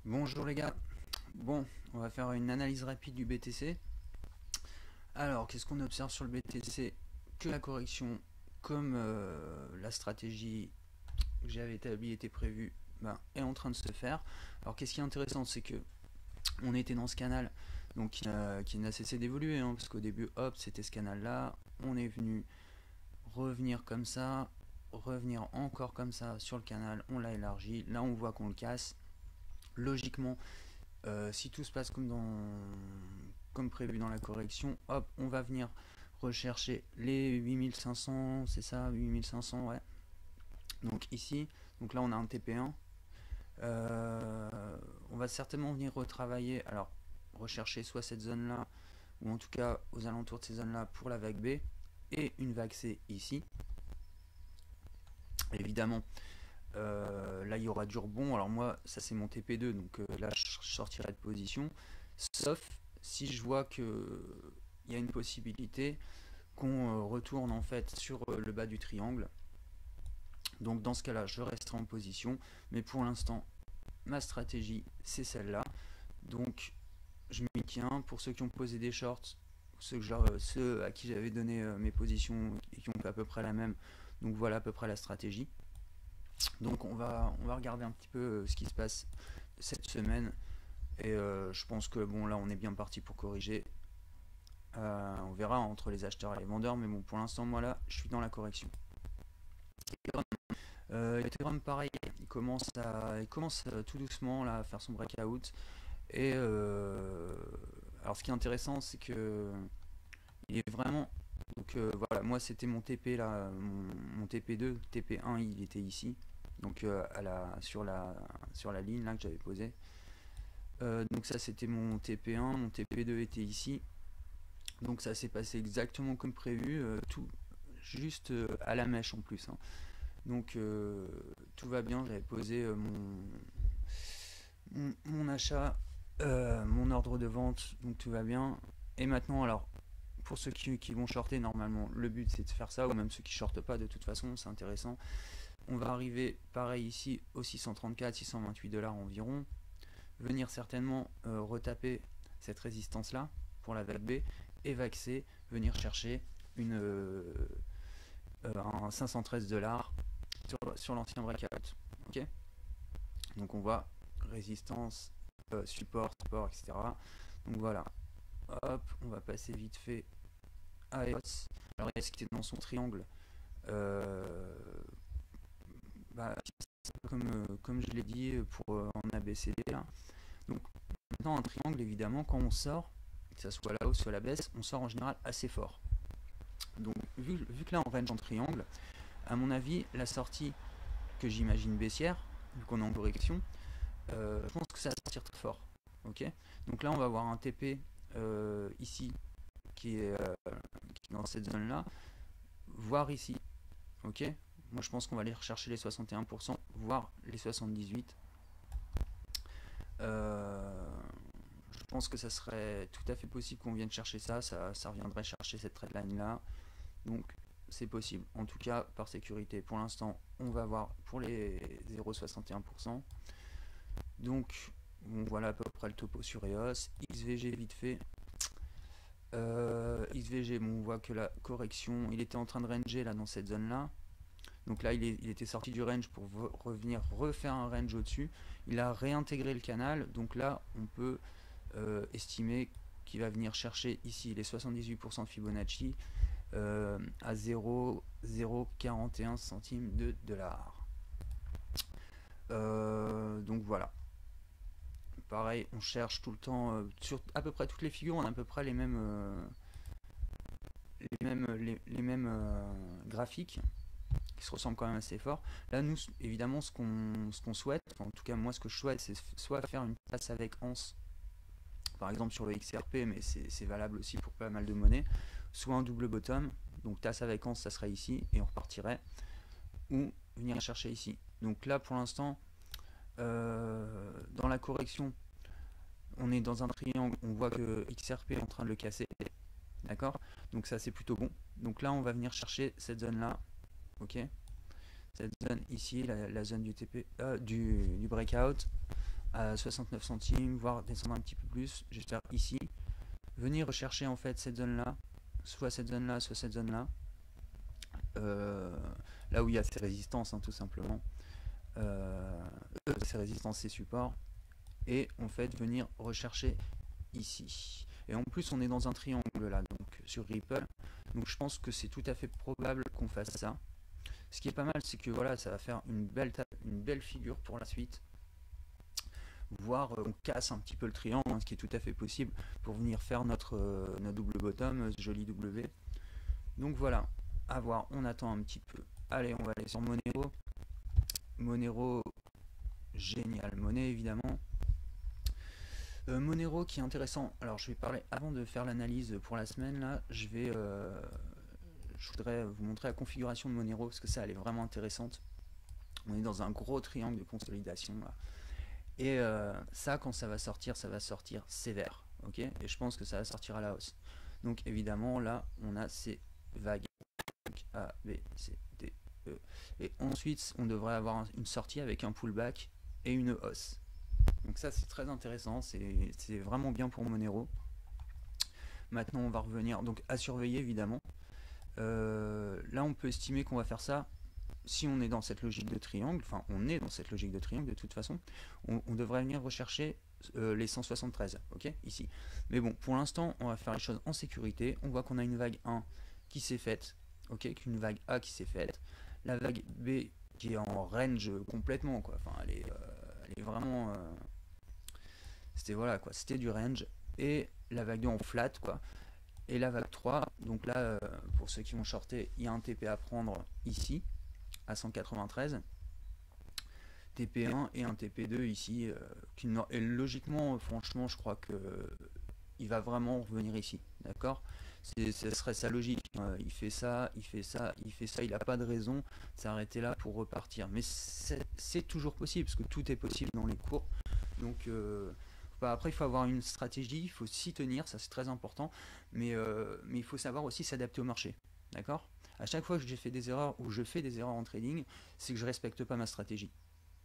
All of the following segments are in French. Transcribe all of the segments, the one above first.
Bonjour les gars. Bon, on va faire une analyse rapide du BTC. Alors, qu'est-ce qu'on observe sur le BTC? Que la correction, comme la stratégie que j'avais établie était prévue, est en train de se faire. Alors, qu'est-ce qui est intéressant, c'est que on était dans ce canal, donc qui n'a cessé d'évoluer, hein, parce qu'au début, hop, c'était ce canal-là. On est venu revenir comme ça, revenir encore comme ça sur le canal. On l'a élargi. Là, on voit qu'on le casse. Logiquement, si tout se passe comme prévu dans la correction, hop, on va venir rechercher les 8500, c'est ça, 8500, ouais. Donc ici, donc là on a un TP1. On va certainement venir retravailler, alors rechercher soit cette zone là, ou en tout cas aux alentours de ces zones là pour la vague B, et une vague C ici. Évidemment, là il y aura du rebond. Alors moi ça c'est mon TP2, donc là je sortirai de position, sauf si je vois que il y a une possibilité qu'on retourne en fait sur le bas du triangle. Donc dans ce cas là je resterai en position, mais pour l'instant ma stratégie c'est celle-là. Donc je m'y tiens. Pour ceux qui ont posé des shorts, ceux à qui j'avais donné mes positions et qui ont fait à peu près la même, donc voilà à peu près la stratégie. Donc on va regarder un petit peu ce qui se passe cette semaine. Et je pense que bon là on est bien parti pour corriger. On verra entre les acheteurs et les vendeurs, mais bon pour l'instant moi là je suis dans la correction. Ethereum pareil, il commence tout doucement là, à faire son breakout. Et alors ce qui est intéressant c'est que il est vraiment, donc voilà, moi c'était mon TP là, mon TP2, TP1 il était ici, donc sur la ligne là que j'avais posée. Donc ça c'était mon TP1, mon TP2 était ici. Donc ça s'est passé exactement comme prévu, tout juste à la mèche en plus, hein. Donc tout va bien, j'avais posé mon achat, mon ordre de vente, donc tout va bien. Et maintenant, alors, pour ceux qui vont shorter, normalement, le but c'est de faire ça, ou même ceux qui shortent pas, de toute façon, c'est intéressant. On va arriver pareil ici au 634, 628 $ environ. Venir certainement retaper cette résistance là pour la vague B et vague C, venir chercher un 513 $ sur l'ancien breakout. Ok, donc on voit résistance, support, etc. Donc voilà, hop, on va passer vite fait à EOS. Alors EOS qui était dans son triangle, euh, bah, comme je l'ai dit pour en ABCD là. Donc maintenant un triangle évidemment quand on sort, que ça soit la hausse soit la baisse, on sort en général assez fort. Donc vu que là on range en triangle, à mon avis la sortie que j'imagine baissière, vu qu'on est en correction, je pense que ça va sortir très fort. Ok, donc là on va avoir un TP ici qui est dans cette zone là, voire ici. Ok, moi je pense qu'on va aller rechercher les 61%, voire les 78%. Je pense que ça serait tout à fait possible qu'on vienne chercher ça reviendrait chercher cette trendline là. Donc c'est possible. En tout cas, par sécurité, pour l'instant, on va voir pour les 0,61%. Donc, bon, voilà à peu près le topo sur EOS. XVG vite fait. XVG, bon, on voit que la correction, il était en train de ranger là dans cette zone là. Donc là, il était sorti du range pour revenir refaire un range au-dessus. Il a réintégré le canal. Donc là, on peut estimer qu'il va venir chercher ici les 78% de Fibonacci à 0,041 centimes de dollar. Donc voilà. Pareil, on cherche tout le temps sur à peu près toutes les figures, on a à peu près les mêmes graphiques qui se ressemblent quand même assez fort. Là, nous, évidemment, ce qu'on souhaite, enfin, en tout cas moi, ce que je souhaite, c'est soit faire une passe avec ANS, par exemple sur le XRP, mais c'est valable aussi pour pas mal de monnaies, soit un double bottom, donc tasse avec ANS, ça serait ici, et on repartirait, ou venir chercher ici. Donc là, pour l'instant, dans la correction, on est dans un triangle, on voit que XRP est en train de le casser, d'accord. Donc ça, c'est plutôt bon. Donc là, on va venir chercher cette zone-là, ok. Cette zone ici, la zone du TP, du breakout. à 69 centimes, voire descendre un petit peu plus, je vais faire ici, venir rechercher en fait cette zone là, soit cette zone là, soit cette zone là, là où il y a ces résistances, hein, tout simplement, ces résistances, ces supports, et en fait venir rechercher ici. Et en plus on est dans un triangle là, donc sur Ripple, donc je pense que c'est tout à fait probable qu'on fasse ça. Ce qui est pas mal, c'est que voilà, ça va faire une belle figure pour la suite, voire on casse un petit peu le triangle, hein, ce qui est tout à fait possible pour venir faire notre double bottom, ce joli W. Donc voilà, à voir, on attend un petit peu. Allez, on va aller sur Monero. Monero, génial, monnaie évidemment. Monero qui est intéressant. Alors je vais parler avant de faire l'analyse pour la semaine là. Je voudrais vous montrer la configuration de Monero parce que ça elle est vraiment intéressante. On est dans un gros triangle de consolidation là. Et ça quand ça va sortir sévère. Ok. Et je pense que ça va sortir à la hausse. Donc évidemment là on a ces vagues. Donc, A, B, C, D, E. Et ensuite on devrait avoir une sortie avec un pullback et une hausse. Donc ça c'est très intéressant, c'est vraiment bien pour Monero. Maintenant on va revenir donc à surveiller évidemment. Là on peut estimer qu'on va faire ça si on est dans cette logique de triangle, enfin on est dans cette logique de triangle de toute façon, on devrait venir rechercher les 173, ok, ici. Mais bon, pour l'instant on va faire les choses en sécurité. On voit qu'on a une vague 1 qui s'est faite, ok, qu'une vague A qui s'est faite, la vague B qui est en range complètement quoi, enfin elle est vraiment c'était voilà quoi, c'était du range, et la vague 2 en flat quoi, et la vague 3, donc là pour ceux qui vont shorter, il y a un TP à prendre ici à 193, TP1 et un TP2 ici, et logiquement franchement je crois que il va vraiment revenir ici, d'accord, ce serait sa logique, il fait ça, il fait ça, il fait ça, il n'a pas de raison de s'arrêter là pour repartir, mais c'est toujours possible, parce que tout est possible dans les cours, donc après il faut avoir une stratégie, il faut s'y tenir, ça c'est très important, mais il faut savoir aussi s'adapter au marché, d'accord. À chaque fois que j'ai fait des erreurs ou je fais des erreurs en trading, c'est que je respecte pas ma stratégie,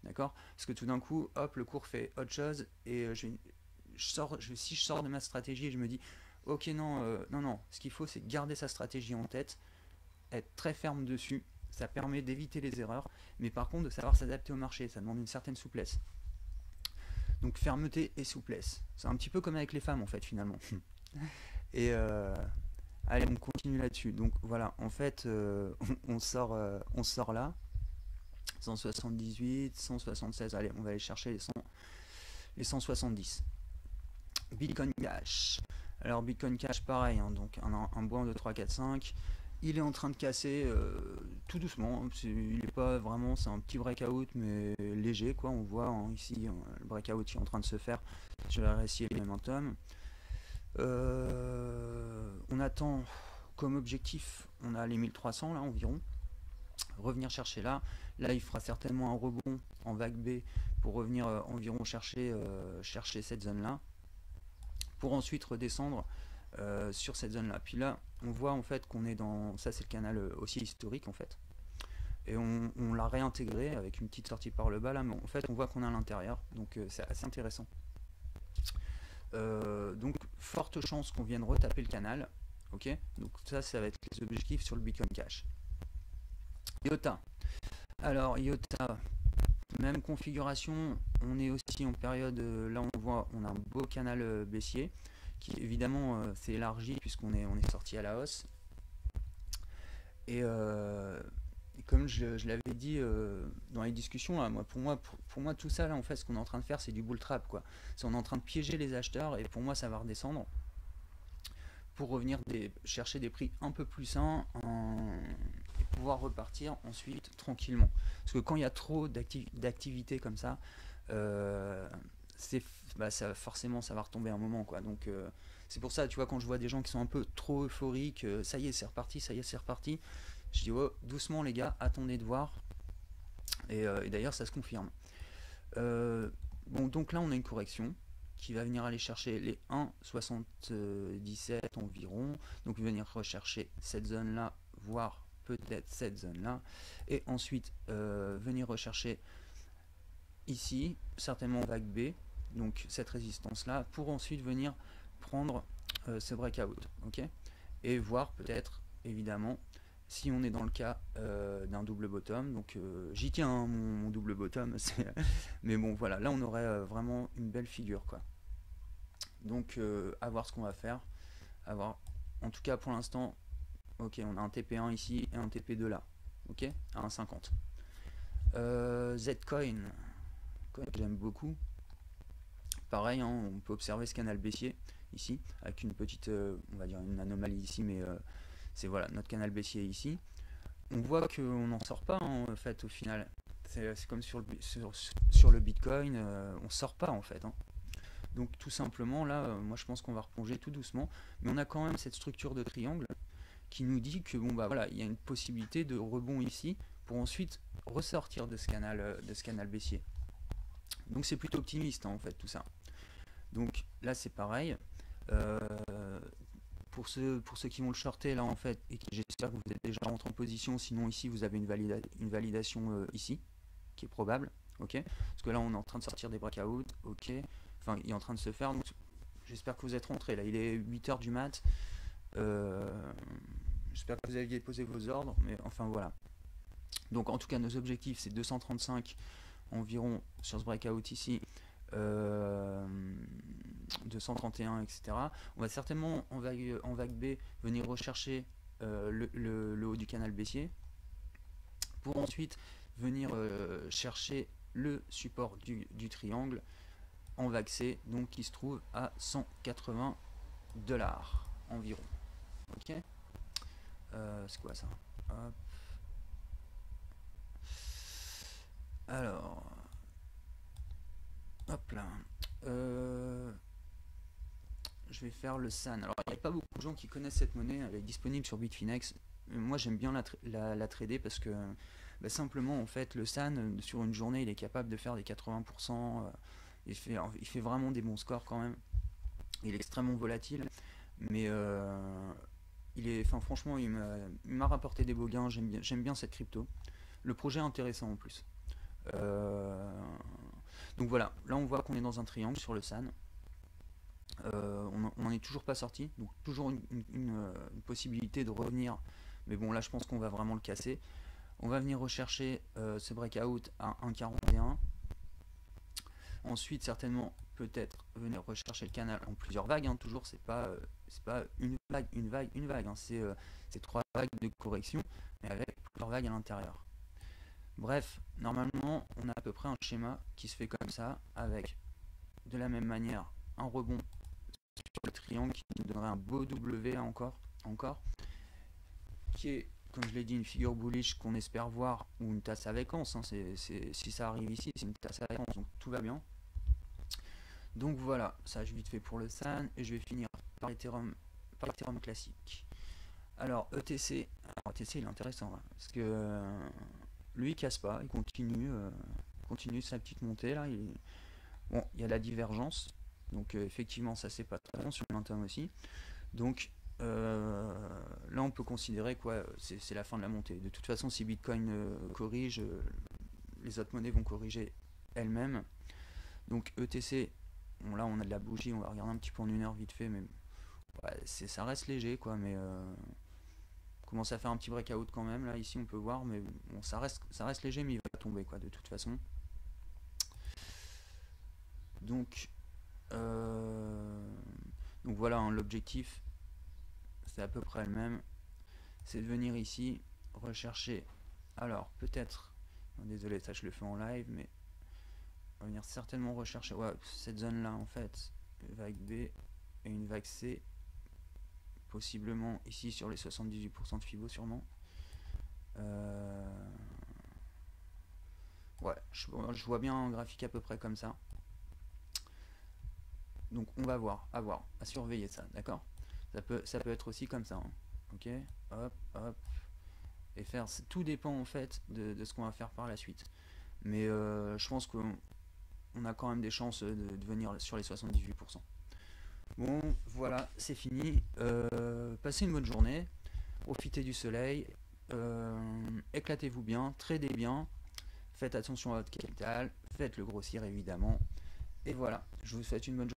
d'accord, parce que tout d'un coup hop le cours fait autre chose et si je sors de ma stratégie et je me dis ok non, ce qu'il faut c'est garder sa stratégie en tête, être très ferme dessus, ça permet d'éviter les erreurs, mais par contre de savoir s'adapter au marché, ça demande une certaine souplesse. Donc fermeté et souplesse. C'est un petit peu comme avec les femmes en fait finalement. Et allez, on continue là-dessus. Donc voilà, en fait, on sort là. 178, 176. Allez, on va aller chercher les 170. Bitcoin Cash. Alors Bitcoin Cash, pareil, hein, donc un bois de 3, 4, 5. Il est en train de casser tout doucement, il est pas vraiment, c'est un petit breakout mais léger quoi, on voit hein, ici le breakout qui est en train de se faire sur la RSI et le momentum. On attend comme objectif, on a les 1300 là environ, revenir chercher là il fera certainement un rebond en vague B pour revenir environ chercher cette zone là, pour ensuite redescendre sur cette zone là. Puis là on voit en fait qu'on est dans, ça c'est le canal aussi historique en fait, et on l'a réintégré avec une petite sortie par le bas là, mais en fait on voit qu'on est à l'intérieur, donc c'est assez intéressant. Donc forte chance qu'on vienne retaper le canal, ok, donc ça va être les objectifs sur le Bitcoin Cash. IOTA, alors IOTA, même configuration, on est aussi en période, là on voit on a un beau canal baissier qui évidemment s'est élargi puisqu'on est sorti à la hausse, et comme je l'avais dit dans les discussions là, pour moi tout ça là en fait ce qu'on est en train de faire c'est du bull trap quoi, on est en train de piéger les acheteurs, et pour moi ça va redescendre pour revenir chercher des prix un peu plus sains et pouvoir repartir ensuite tranquillement, parce que quand il y a trop d'activité comme ça, forcément ça va retomber un moment quoi, donc c'est pour ça tu vois quand je vois des gens qui sont un peu trop euphoriques, ça y est c'est reparti, je dis oh, doucement les gars, attendez de voir, et d'ailleurs ça se confirme. Bon donc là on a une correction qui va venir aller chercher les 1,77 environ, donc venir rechercher cette zone là, voire peut-être cette zone là, et ensuite venir rechercher ici, certainement vague B, donc cette résistance là, pour ensuite venir prendre ce breakout, ok, et voir peut-être évidemment si on est dans le cas d'un double bottom. Donc j'y tiens hein, mon double bottom, mais bon voilà, là on aurait vraiment une belle figure quoi. Donc à voir ce qu'on va faire, à voir. En tout cas pour l'instant, ok, on a un TP1 ici et un TP2 là, ok, à 1,50. Zcoin, j'aime beaucoup. Pareil, hein, on peut observer ce canal baissier ici, avec une petite, on va dire une anomalie ici, mais c'est voilà, notre canal baissier ici. On voit qu'on n'en sort pas hein, en fait au final. C'est comme sur le Bitcoin, on sort pas en fait. Hein. Donc tout simplement là, moi je pense qu'on va replonger tout doucement, mais on a quand même cette structure de triangle qui nous dit que bon bah voilà, il y a une possibilité de rebond ici pour ensuite ressortir de ce canal baissier. Donc c'est plutôt optimiste hein, en fait tout ça. Donc là c'est pareil. Pour ceux qui vont le shorter là en fait, et j'espère que vous êtes déjà rentré en position, sinon ici vous avez une validation ici, qui est probable, ok, parce que là on est en train de sortir des breakouts, ok, enfin il est en train de se faire, donc j'espère que vous êtes rentré là, il est 8h du mat, j'espère que vous aviez posé vos ordres, mais enfin voilà. Donc en tout cas nos objectifs c'est 235 environ sur ce breakout ici, 231 etc. On va certainement en vague B venir rechercher le haut du canal baissier pour ensuite venir chercher le support du triangle en vague C, donc qui se trouve à 180 $ environ. Ok, c'est quoi ça? Hop. Alors hop là, je vais faire le SAN. Alors il n'y a pas beaucoup de gens qui connaissent cette monnaie, elle est disponible sur Bitfinex. Moi j'aime bien la trader parce que bah, simplement en fait le SAN sur une journée il est capable de faire des 80%, il fait vraiment des bons scores quand même. Il est extrêmement volatile, mais franchement il m'a rapporté des beaux gains, j'aime bien cette crypto. Le projet est intéressant en plus. Donc voilà, là on voit qu'on est dans un triangle sur le SAN. On n'en est toujours pas sorti, donc toujours une possibilité de revenir, mais bon là je pense qu'on va vraiment le casser. On va venir rechercher ce breakout à 1,41. Ensuite certainement peut-être venir rechercher le canal en plusieurs vagues, hein, toujours c'est pas une vague, hein, c'est 3 vagues de correction, mais avec plusieurs vagues à l'intérieur. Bref, normalement on a à peu près un schéma qui se fait comme ça, avec de la même manière un rebond sur le triangle qui nous donnerait un beau W encore, qui est, comme je l'ai dit, une figure bullish qu'on espère voir, ou une tasse avec anse, hein, si ça arrive ici, c'est une tasse avec anse, donc tout va bien. Donc voilà, ça je vite fait pour le SAN, et je vais finir par l'Ethereum classique. Alors ETC, il est intéressant, hein, parce que lui il casse pas, il continue sa petite montée là, bon, il y a la divergence, donc effectivement ça c'est pas très bon sur le long terme aussi. Donc là on peut considérer quoi, c'est la fin de la montée. De toute façon si Bitcoin corrige, les autres monnaies vont corriger elles-mêmes. Donc ETC, bon là on a de la bougie, on va regarder un petit peu en une heure vite fait, mais ouais, ça reste léger quoi, mais commence à faire un petit breakout quand même là ici on peut voir, mais bon ça reste léger, mais il va tomber quoi de toute façon. Donc voilà, hein, l'objectif c'est à peu près le même, c'est de venir ici rechercher, alors peut-être, désolé ça je le fais en live, mais on va venir certainement rechercher cette zone là en fait, vague B et une vague C, possiblement ici sur les 78% de Fibo sûrement. Ouais, je vois bien un graphique à peu près comme ça. Donc on va voir, à surveiller ça, d'accord. Ça peut être aussi comme ça, hein. Ok, hop, hop, et faire, tout dépend en fait de ce qu'on va faire par la suite. Mais je pense qu'on a quand même des chances de venir sur les 78%. Bon, voilà, c'est fini. Passez une bonne journée, profitez du soleil, éclatez-vous bien, tradez bien, Faites attention à votre capital, faites-le grossir évidemment. Et voilà, je vous souhaite une bonne journée.